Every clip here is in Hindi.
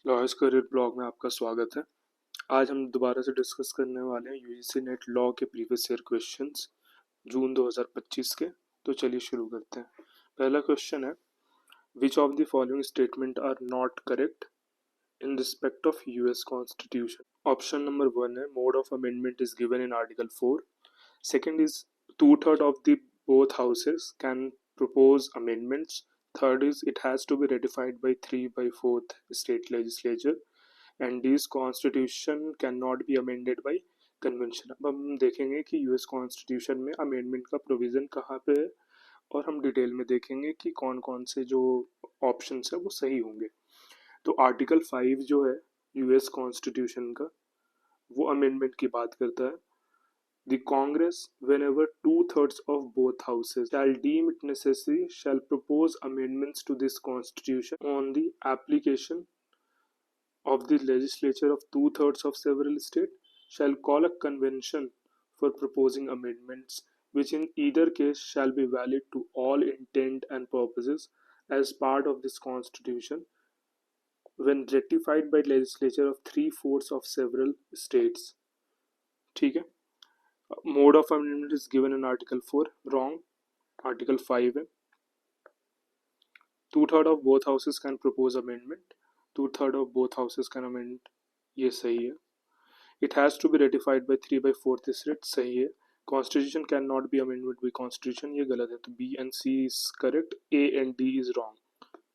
लॉयर्स करियर ब्लॉग में आपका स्वागत है। आज हम दोबारा से डिस्कस करने वाले हैं यूजीसी नेट लॉ के प्रीवियस ईयर क्वेश्चंस जून 2025 के। तो चलिए शुरू करते हैं। पहला क्वेश्चन है, which of the following statement are not correct in respect of US constitution. Option number 1 है, mode of amendment is given in article 4। Second is, 2/3 of the both houses can propose amendments. Third is, it has to be ratified by 3/4 state legislature. And this constitution cannot be amended by convention. अब हम देखेंगे कि यूएस कॉन्स्टिट्यूशन में अमेंडमेंट का प्रोविज़न कहाँ पे है और हम डिटेल में देखेंगे कि कौन कौन से जो ऑप्शंस है वो सही होंगे। तो आर्टिकल 5 जो है यूएस कॉन्स्टिट्यूशन का, वो अमेंडमेंट की बात करता है। The Congress, whenever 2/3 of both houses shall deem it necessary, shall propose amendments to this constitution on the application of the legislature of 2/3 of several states, shall call a convention for proposing amendments, which in either case shall be valid to all intent and purposes as part of this constitution when ratified by legislature of 3/4 of several states। ठीक है। Mode of amendment is given in Article 4. Wrong. Article 5 है, 2/3 of both houses can propose amendment. 2/3 of both houses can amend, ये सही है। It has to be ratified by 3/4 state, सही है। Constitution cannot be amended by Constitution, ये गलत है। तो B and C is correct, A and D is wrong।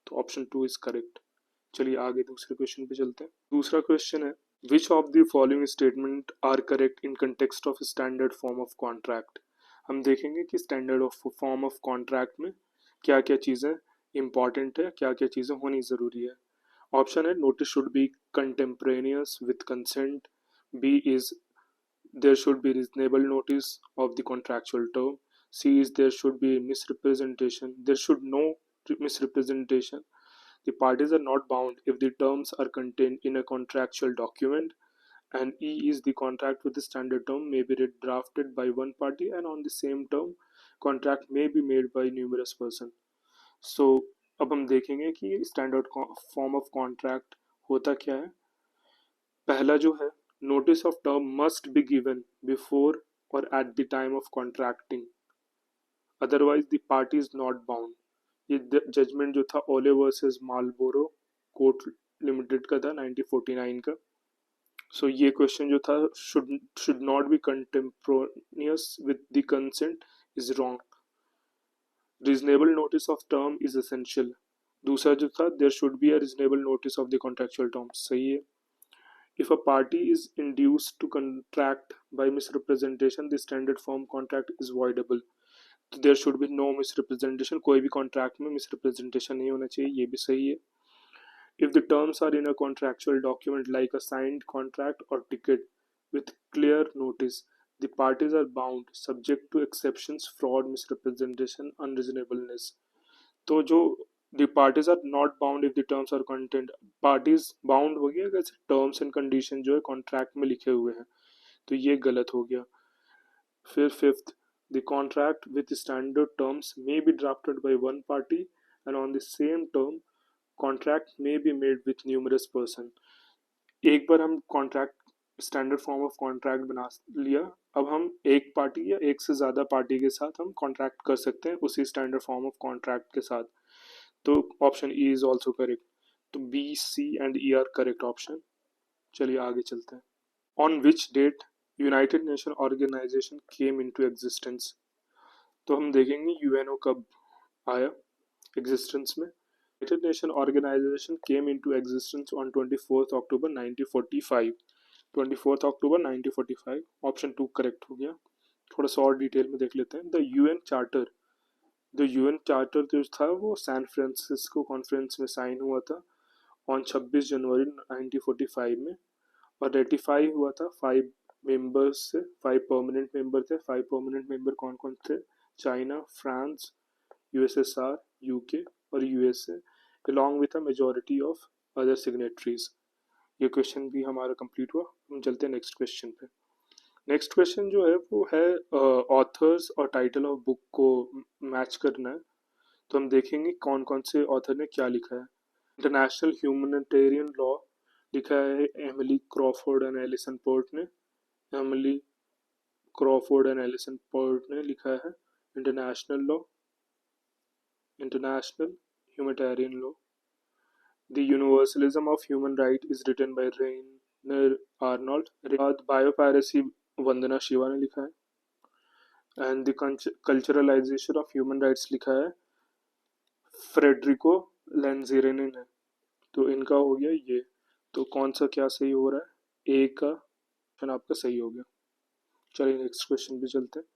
तो option 2 is correct। चलिए आगे दूसरे क्वेश्चन पे चलते हैं। दूसरा क्वेश्चन है, Which of the following statement are correct in context of standard form of contract। हम देखेंगे कि standard of form of contract में क्या क्या चीज़ें इंपॉर्टेंट है, क्या क्या चीज़ें होनी ज़रूरी है। ऑप्शन है, notice should be contemporaneous with consent. B is, there should be reasonable notice of the contractual term. C is, there should be misrepresentation, there should no misrepresentation. The parties are not bound if the terms are contained in a contractual document. And E is, the contract with the standard term may be drafted by one party and on the same term contract may be made by numerous person। So अब हम देखेंगे कि स्टैंडर्ड फॉर्म ऑफ कॉन्ट्रैक्ट होता क्या है। पहला जो है, notice of term must be given before और at the time of contracting, otherwise the party is not bound. ये जजमेंट जो था ओले वर्सेस मालबोरो कोर्ट लिमिटेड का था 1949 का। सो ये क्वेश्चन जो था, should not be contemporaneous with the consent is wrong. Reasonable notice of term is essential. दूसरा जो था, there should be a reasonable notice of the contractual term, सही है। If a party is induced to contract by misrepresentation the standard form contract is voidable. तो there should be no misrepresentation, कोई भी कॉन्ट्रैक्ट में मिसरिप्रेजेंटेशन नहीं होना चाहिए, ये भी सही है। If the terms are in a contractual document like a signed contract or ticket with clear notice, the parties are bound subject to exceptions, fraud, misrepresentation, unreasonableness। तो जो the parties are not bound if the terms are contained, parties bound हो गया कैसे, terms and condition जो है contract में लिखे हुए हैं, तो ये गलत हो गया। फिर fifth, the contract with standard terms may be drafted by one party and on the same term contract में be made with numerous person. एक बार हम contract standard form of contract बना लिया, अब हम एक पार्टी या एक से ज़्यादा पार्टी के साथ हम कॉन्ट्रैक्ट कर सकते हैं उसी स्टैंडर्ड फॉर्म ऑफ कॉन्ट्रैक्ट के साथ। तो option E is also correct. तो B, C and E are correct option. चलिए आगे चलते हैं। On which date United Nation Organisation came into existence. तो हम देखेंगे यूएनओ कब आया एग्जिस्टेंस में। United Nations Organization came into existence on 24th October 1945। 24th October 1945, option 2 correct हो गया। थोड़ा सा और डिटेल में देख लेते हैं। द यूएन चार्टर जो था वो सैन फ्रांसिस्को कॉन्फ्रेंस में साइन हुआ था ऑन 26 जनवरी 1945 में, और रेटिफाई हुआ था 5 मेंबर्स से। 5 परमानेंट मेंबर थे। 5 परमानेंट मेंबर कौन कौन थे? चाइना, फ्रांस, यूएसएसआर, यूके और USA, along with a majority of other signatories। ये क्वेश्चन भी हमारा कंप्लीट हुआ। हम चलते हैं नेक्स्ट क्वेश्चन पे। नेक्स्ट क्वेश्चन जो है वो है ऑथर्स और टाइटल ऑफ बुक को मैच करना है। तो हम देखेंगे कौन कौन से ऑथर ने क्या लिखा है। इंटरनेशनल ह्यूमैनिटेरियन लॉ लिखा है Emily Crawford and Alison Port ने। Emily Crawford and Alison Port ने लिखा है international law, international humanitarian law. The universalism of human right is written by Rainer Arnold. Biopiracy Vandana Shiva ने लिखा है। And the culturalisation of human rights लिखा है फ्रेडरिको लेंजेरेने ने। तो इनका हो गया ये। तो कौन सा क्या सही हो रहा है? ए का ऑप्शन आपका सही हो गया। चलिए नेक्स्ट क्वेश्चन पे चलते हैं।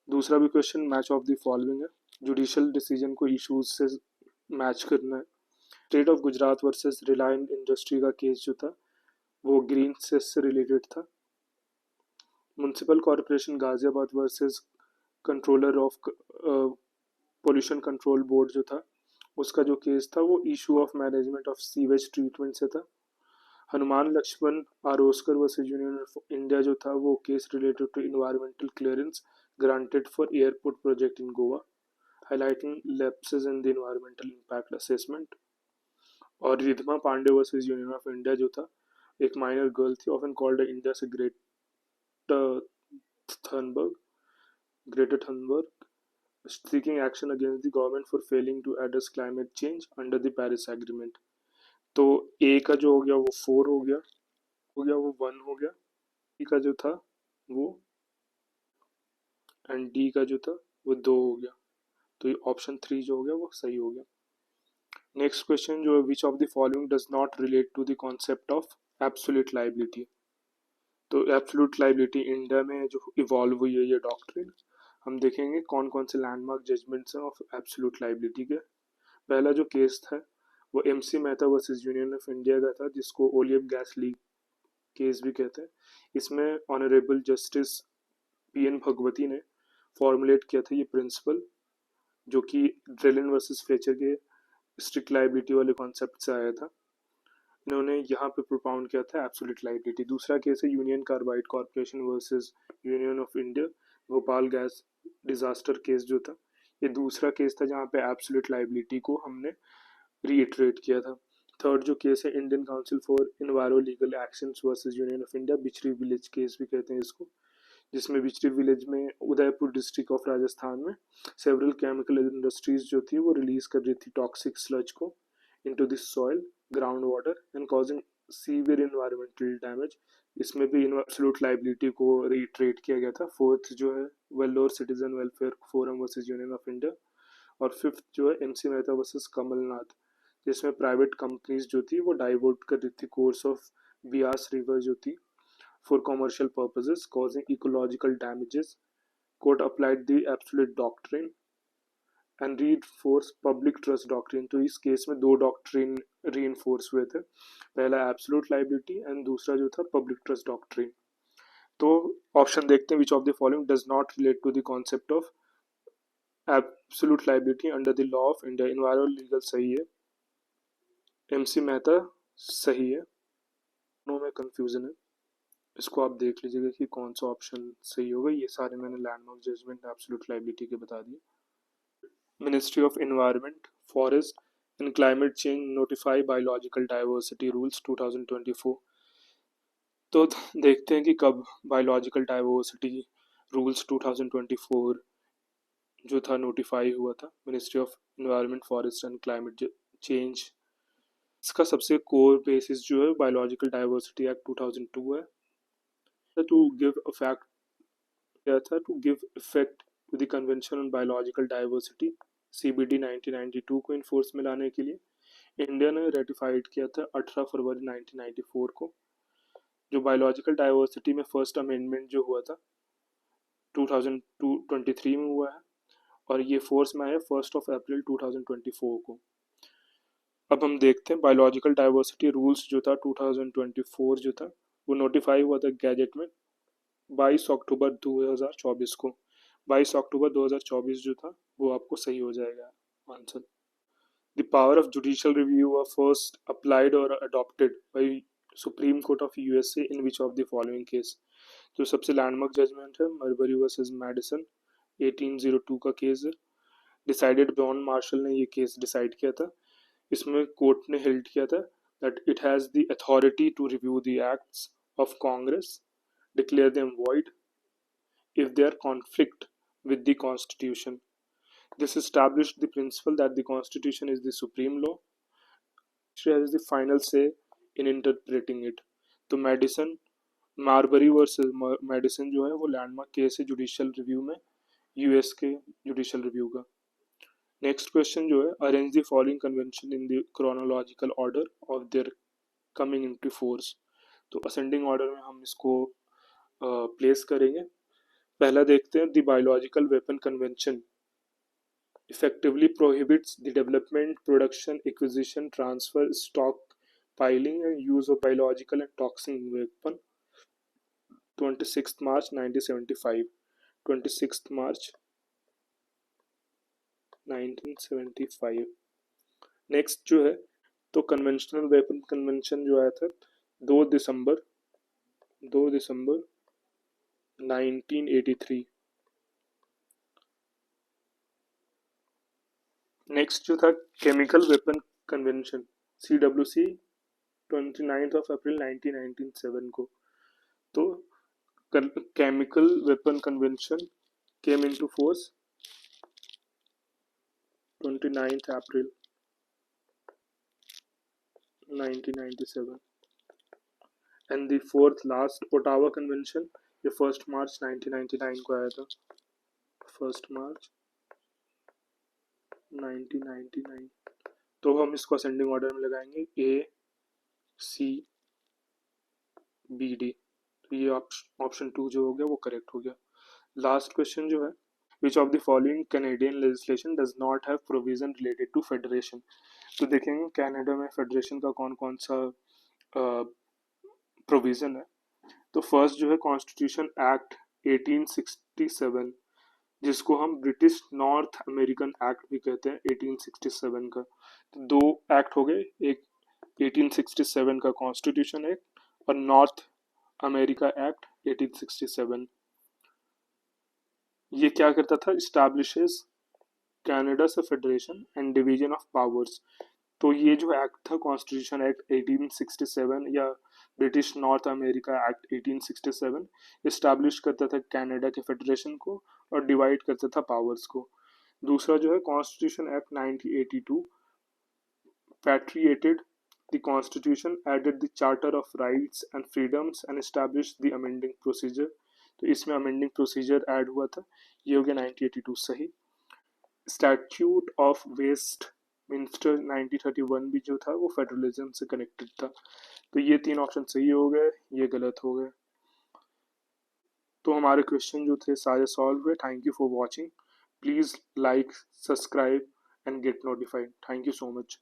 दूसरा भी question match of the following है। जुडिशियल डिसीजन को इश्यूज से मैच करना है। State of Gujarat versus Reliance industry का केस जो था वो ग्रीन सेस से रिलेटेड था। Municipal corporation Ghaziabad versus controller of pollution control board जो था उसका जो केस था वो issue of management of sewage treatment से था। Hanuman Laxman Aroskar versus Union of India जो था वो case related to environmental clearance granted for airport project in Goa, highlighting lapses in the environmental impact assessment. और Ridhima Pandey versus Union of India जो था एक माइनर गर्ल थी, ऑफन कॉल्ड इंडिया से Thunberg, Greta Thunberg, seeking action against the government for failing to address climate change under the Paris Agreement। तो ए का जो हो गया वो 4 हो गया वो 1 हो गया, डी का जो था वो एंड डी का जो था वो 2 हो गया। तो ये ऑप्शन 3 जो हो गया वो सही हो गया। नेक्स्ट क्वेश्चन जो है which of the following does not relate to the concept of absolute liability. तो एब्सोल्यूट लाइबिलिटी इंडिया में जो इवॉल्व हुई है ये डॉक्ट्रिन, हम देखेंगे कौन कौन से लैंडमार्क जजमेंट्स हैं ऑफ एब्सोल्यूट लाइबिलिटी के। पहला जो केस था वो MC Mehta versus Union of India का था जिसको ओलियम गैस लीक केस भी कहते हैं। इसमें ऑनरेबल जस्टिस पीएन भगवती ने फॉर्मुलेट किया था ये प्रिंसिपल जो कि ड्रेलिन वर्सेस फ्लेचर के स्ट्रिक्ट लाइबिलिटी वाले कॉन्सेप्ट से आया था। इन्होंने यहाँ पे प्रोपाउंड किया था एब्सोल्यूट लाइबिलिटी। दूसरा केस है union carbide corporation versus Union of India, Bhopal gas disaster case जो था ये दूसरा केस था जहाँ पे एब्सोल्यूट लाइबिलिटी को हमने रीइटरेट किया था। थर्ड जो केस है Indian council for इन्वायरो legal actions versus Union of India, बिचरी विलेज केस भी कहते हैं इसको, जिसमें बिचरी विलेज में उदयपुर डिस्ट्रिक्ट ऑफ राजस्थान में सेवरल केमिकल इंडस्ट्रीज जो थी वो रिलीज कर रही थी टॉक्सिक स्लज को into this soil ground water and causing severe environmental damage. इसमें भी एब्सोल्यूट लाइबिलिटी को रीट्रेट किया गया था। फोर्थ जो है Vellore citizen welfare forum versus Union of India, और फिफ्थ जो है एमसी मेहता वर्सेस कमलनाथ, जिसमें प्राइवेट कंपनीज जो थी वो डाइवर्ट कर रही थी कोर्स ऑफ बियास रिवर जो थी for commercial purposes causing ecological damages. Court applied the absolute doctrine and reinforced public trust doctrine। तो इस केस में 2 डॉक्ट्रिन रीइंफोर्स हुए थे, पहला एब्सोल्यूट लाइबिलिटी एंड दूसरा जो था पब्लिक ट्रस्ट डॉक्ट्रिन। तो ऑप्शन देखते हैं which of the following does not relate to the concept of absolute liability under the law of India. Environmental legal सही है, एमसी मेहता सही है, दोनों में कंफ्यूजन है। इसको आप देख लीजिएगा कि कौन सा ऑप्शन सही होगा। ये सारे मैंने लैंडमार्क जजमेंट एब्सोल्यूट लाइबिलिटी के बता दिए। Ministry of environment forest and climate change notify biological diversity rules 2024। तो देखते हैं कि कब बायोलॉजिकल डाइवर्सिटी रूल्स 2024 जो था नोटिफाई हुआ था। Ministry of environment forest and climate change, इसका सबसे कोर बेसिस जो है बायोलॉजिकल डाइवर्सिटी एक्ट 2002 है। टू गिव अफेक्ट किया था to give effect to the convention on biological diversity CBD 1992 को इन्फोर्स में लाने के लिए इंडिया ने रेटिफाइड किया था 18 फरवरी 1994 को। जो बायोलॉजिकल डाइवर्सिटी में फर्स्ट अमेंडमेंट जो हुआ था 2023 में हुआ है और ये फोर्स में आया 1 अप्रैल 2024 को। अब हम देखते हैं बायोलॉजिकल डाइवर्सिटी रूल्स जो था 2024 जो था वो नोटिफाई हुआ था गैजेट में 22 अक्टूबर 2024 को। 22 अक्टूबर 2024 जो था वो आपको सही हो जाएगा answer. The power of judicial review were first applied और adopted by supreme court of USA in which of the following case. जो सबसे लैंडमार्क जजमेंट है मरबरी वर्सेस मैडिसन 1802 का केस है। डिसाइडेड जॉन मार्शल ने ये केस डिसाइड किया था। इसमें कोर्ट ने हेल्ड किया था that it has the authority to review the acts of Congress, declare them void if they are conflict with the Constitution. This established the principle that the Constitution is the supreme law. Has the final say in interpreting it. तो मेडिसन मार्बरी वर्सेस मेडिसन जो है वो लैंडमार्क केस है जुडिशियल रिव्यू में, यूएस के जुडिशियल रिव्यू का. नेक्स्ट क्वेश्चन जो है, arrange the following convention in the chronological order of their coming into force. तो असेंडिंग ऑर्डर में हम इसको प्लेस करेंगे. पहला देखते हैं, the biological weapon convention effectively prohibits the development, production, acquisition, transfer, stockpiling, and use of biological and toxic weapon. 26th March 1975. 26th March 1975. Next जो है, तो कन्वेंशनल वेपन कन्वेंशन जो आया था 2 दिसंबर 1983. नेक्स्ट जो था chemical weapon convention CWC 29th अप्रैल 1997 को. तो chemical weapon convention came into force 29th April 1997. And the fourth last Ottawa convention ये 1 मार्च 1999 को आया था. 1 मार्च 1999. तो हम इसको असेंडिंग ऑर्डर में लगाएंगे ACBD. तो ये ऑप्शन 2 जो हो गया वो करेक्ट हो गया. लास्ट क्वेश्चन जो है, which of the following Canadian legislation does not have provision related to federation. तो देखेंगे कनाडा में फेडरेशन का कौन कौन सा प्रोविजन है. तो फर्स्ट जो है कॉन्स्टिट्यूशन एक्ट 1867, जिसको हम ब्रिटिश नॉर्थ अमेरिकन एक्ट भी कहते हैं 1867 का. तो 2 एक्ट हो गए, एक 1867 का कॉन्स्टिट्यूशन एक्ट और नॉर्थ अमेरिका एक्ट 1867. ये क्या करता था, इस्टेब्लिशेस कनाडा से federation and division of powers. तो ये जो एक्ट था कॉन्स्टिट्यूशन एक्ट 1867 या British north America act 1867 establish करता था कनाडा के फेडरेशन को और डिवाइड करता था पावर्स को. दूसरा जो है constitution act 1982 patriated the constitution, added the charter of rights and freedoms and established the amending procedure. तो इसमें अमेंडिंग प्रोसीजर ऐड हुआ था, ये हो गया 1982 सही. स्टैट्यूट ऑफ वेस्ट मिनिस्टर 1931 भी जो था वो फेडरलिज्म से कनेक्टेड था. तो ये 3 ऑप्शन सही हो गए, ये गलत हो गए. तो हमारे क्वेश्चन जो थे सारे सॉल्व हुए. Thank you for watching. Please like, subscribe and get notified. Thank you so much.